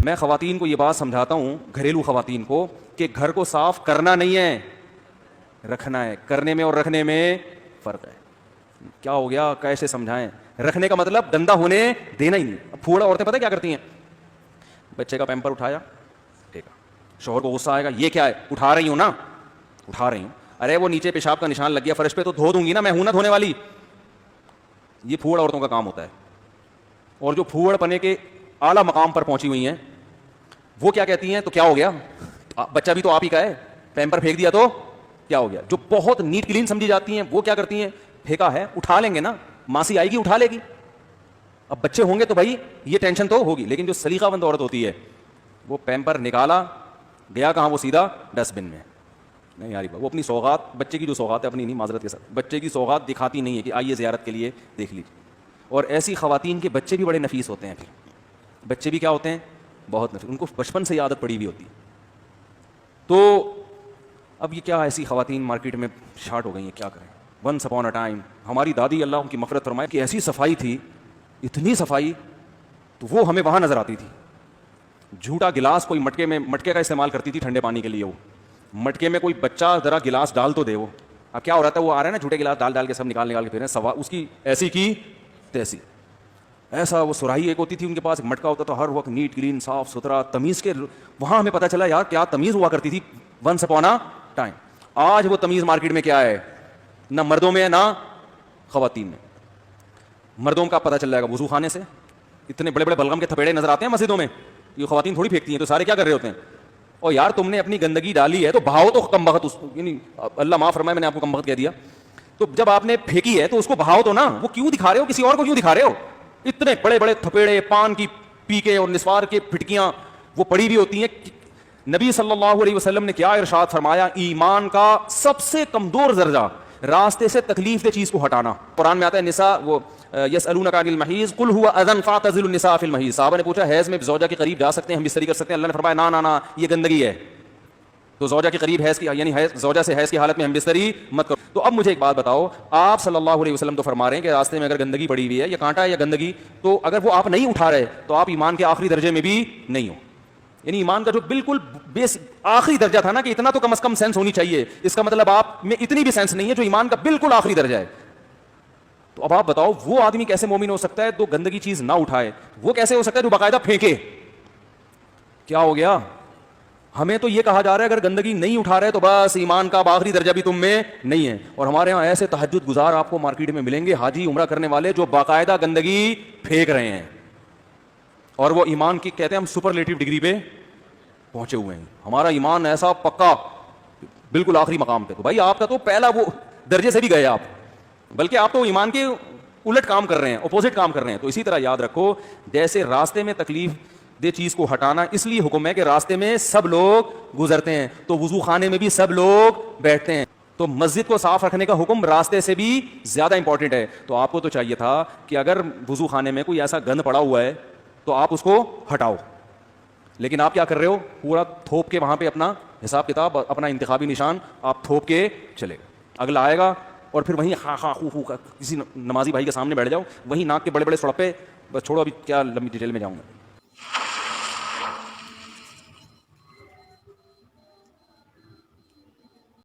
میں خواتین کو یہ بات سمجھاتا ہوں, گھریلو خواتین کو, کہ گھر کو صاف کرنا نہیں ہے, رکھنا ہے. کرنے میں اور رکھنے میں فرق ہے. کیا ہو گیا, کیسے سمجھائیں؟ رکھنے کا مطلب گندا ہونے دینا ہی نہیں. اب پھوڑا عورتیں پتہ کیا کرتی ہیں, بچے کا پیمپر اٹھایا, ٹھیک ہے, شوہر کو غصہ آئے گا, یہ کیا ہے, اٹھا رہی ہوں نا, اٹھا رہی ہوں, ارے وہ نیچے پیشاب کا نشان لگ گیا فرش پہ تو دھو دوں گی نا, میں ہوں نا دھونے والی. یہ پھوڑ عورتوں کا کام ہوتا ہے. اور جو پھوڑ پنے کے اعلیٰ مقام پر پہنچی ہوئی ہیں وہ کیا کہتی ہیں, تو کیا ہو گیا, بچہ بھی تو آپ ہی کا ہے, پیمپر پھینک دیا تو کیا ہو گیا. جو بہت نیٹ کلین سمجھی جاتی ہیں وہ کیا کرتی ہیں, پھینکا ہے اٹھا لیں گے نا, ماسی آئے گی اٹھا لے گی. اب بچے ہوں گے تو بھائی یہ ٹینشن تو ہوگی, لیکن جو سلیقہ مند عورت ہوتی ہے وہ پیمپر نکالا, گیا کہاں, وہ سیدھا ڈسٹ بن میں. نہیں یار, وہ اپنی سوغات, بچے کی جو سوغات ہے, اپنی نہیں معذرت کے ساتھ, بچے کی سوغات دکھاتی نہیں ہے کہ آئیے زیارت کے لیے دیکھ لیجیے. اور ایسی خواتین کے بچے بھی بڑے نفیس ہوتے ہیں. پھر بچے بھی کیا ہوتے ہیں, بہت نفیس, ان کو بچپن سے ہی عادت پڑی ہوئی ہوتی ہے. تو اب یہ کیا ایسی خواتین مارکیٹ میں شارٹ ہو گئی ہیں, کیا کریں. ونس اپون اے ٹائم ہماری دادی, اللہ ان کی مغفرت فرمائے, کہ ایسی صفائی تھی, اتنی صفائی, تو وہ ہمیں وہاں نظر آتی تھی. جھوٹا گلاس کوئی مٹکے میں, مٹکے کا استعمال کرتی تھی ٹھنڈے پانی کے لیے, وہ مٹکے میں کوئی بچہ ذرا گلاس ڈال تو دے. وہ اب کیا ہو رہا تھا, وہ آ رہا ہے نا جھوٹے گلاس ڈال ڈال کے سب نکال کے پھر سوا اس کی ایسی کی تیسی. ایسا وہ سراہی ایک ہوتی تھی ان کے پاس, مٹکا ہوتا تھا, ہر وقت نیٹ کلین صاف ستھرا تمیز کے. وہاں ہمیں پتہ چلا یار کیا تمیز ہوا کرتی تھی ونس اپون اے ٹائم. آج وہ تمیز مارکیٹ میں کیا ہے, نہ مردوں میں ہے نہ خواتین میں. مردوں کا پتہ چل جائے گا وضو خانے سے, اتنے بڑے بڑے بلغم کے تھپیڑے نظر آتے ہیں مسجدوں میں, یہ خواتین تھوڑی پھینکتی ہیں, تو سارے کیا کر رہے ہوتے ہیں. اور یار تم نے اپنی گندگی ڈالی ہے تو بہاؤ تو کم بخت, یعنی اللہ معاف فرمائے میں نے آپ کو کم بخت کہہ دیا, تو جب آپ نے پھینکی ہے تو اس کو بہاؤ تو نا. وہ کیوں دکھا رہے ہو, کسی اور کو کیوں دکھا رہے ہو. اتنے بڑے بڑے تھپیڑے, پان کی پیکے اور نسوار کے پھٹکیاں وہ پڑی ہوئی ہوتی ہیں. نبی صلی اللہ علیہ وسلم نے کیا ارشاد فرمایا, ایمان کا سب سے کمزور درجہ راستے سے تکلیف دہ چیز کو ہٹانا. قرآن میں آتا ہے نساء, وہ یسألونک عن المحیض قل هو اذن فاعتزلوا النساء فی المحیض. صحابہ نے پوچھا حیض میں زوجہ کے قریب جا سکتے ہیں, ہم بستری کر سکتے ہیں؟ اللہ نے فرمایا نا نا نا, یہ گندگی ہے. تو زوجہ کے قریب حیض کی, یعنی زوجہ سے حیض کی حالت میں ہم بستری مت کرو. تو اب مجھے ایک بات بتاؤ, آپ صلی اللہ علیہ وسلم تو فرما رہے ہیں کہ راستے میں اگر گندگی پڑی ہوئی ہے, یا کانٹا ہے یا گندگی, تو اگر وہ آپ نہیں اٹھا رہے تو آپ ایمان کے آخری درجے میں بھی نہیں ہو. یعنی ایمان کا جو بالکل بیس آخری درجہ تھا نا, کہ اتنا تو کم از کم سینس ہونی چاہیے, اس کا مطلب آپ میں اتنی بھی سینس نہیں ہے جو ایمان کا بالکل آخری درجہ ہے. تو اب آپ بتاؤ وہ آدمی کیسے مومن ہو سکتا ہے جو گندگی چیز نہ اٹھائے, وہ کیسے ہو سکتا ہے جو باقاعدہ پھینکے. کیا ہو گیا, ہمیں تو یہ کہا جا رہا ہے اگر گندگی نہیں اٹھا رہے تو بس ایمان کا آخری درجہ بھی تم میں نہیں ہے. اور ہمارے ہاں ایسے تہجد گزار آپ کو مارکیٹ میں ملیں گے, حاجی عمرہ کرنے والے, جو باقاعدہ گندگی پھینک رہے ہیں, اور وہ ایمان کی کہتے ہیں ہم سپرلیٹو ڈگری پہ پہنچے ہوئے ہیں, ہمارا ایمان ایسا پکا بالکل آخری مقام پہ. تو بھائی آپ کا تو پہلا وہ درجے سے بھی گئے آپ, بلکہ آپ تو ایمان کے الٹ کام کر رہے ہیں, اپوزٹ کام کر رہے ہیں. تو اسی طرح یاد رکھو, جیسے راستے میں تکلیف دے چیز کو ہٹانا اس لیے حکم ہے کہ راستے میں سب لوگ گزرتے ہیں, تو وضو خانے میں بھی سب لوگ بیٹھتے ہیں, تو مسجد کو صاف رکھنے کا حکم راستے سے بھی زیادہ امپورٹنٹ ہے. تو آپ کو تو چاہیے تھا کہ اگر وضو خانے میں کوئی ایسا گند پڑا ہوا ہے تو آپ اس کو ہٹاؤ, لیکن آپ کیا کر رہے ہو, پورا تھوپ کے وہاں پہ اپنا حساب کتاب, اپنا انتخابی نشان آپ تھوپ کے چلے گا. اگلا آئے گا اور پھر وہیں خا خا خو خو کسی نمازی بھائی کے سامنے بیٹھ جاؤ, وہیں ناک کے بڑے بڑے سڑپے, بس چھوڑو ابھی کیا لمبی ڈیٹیل میں جاؤں گا.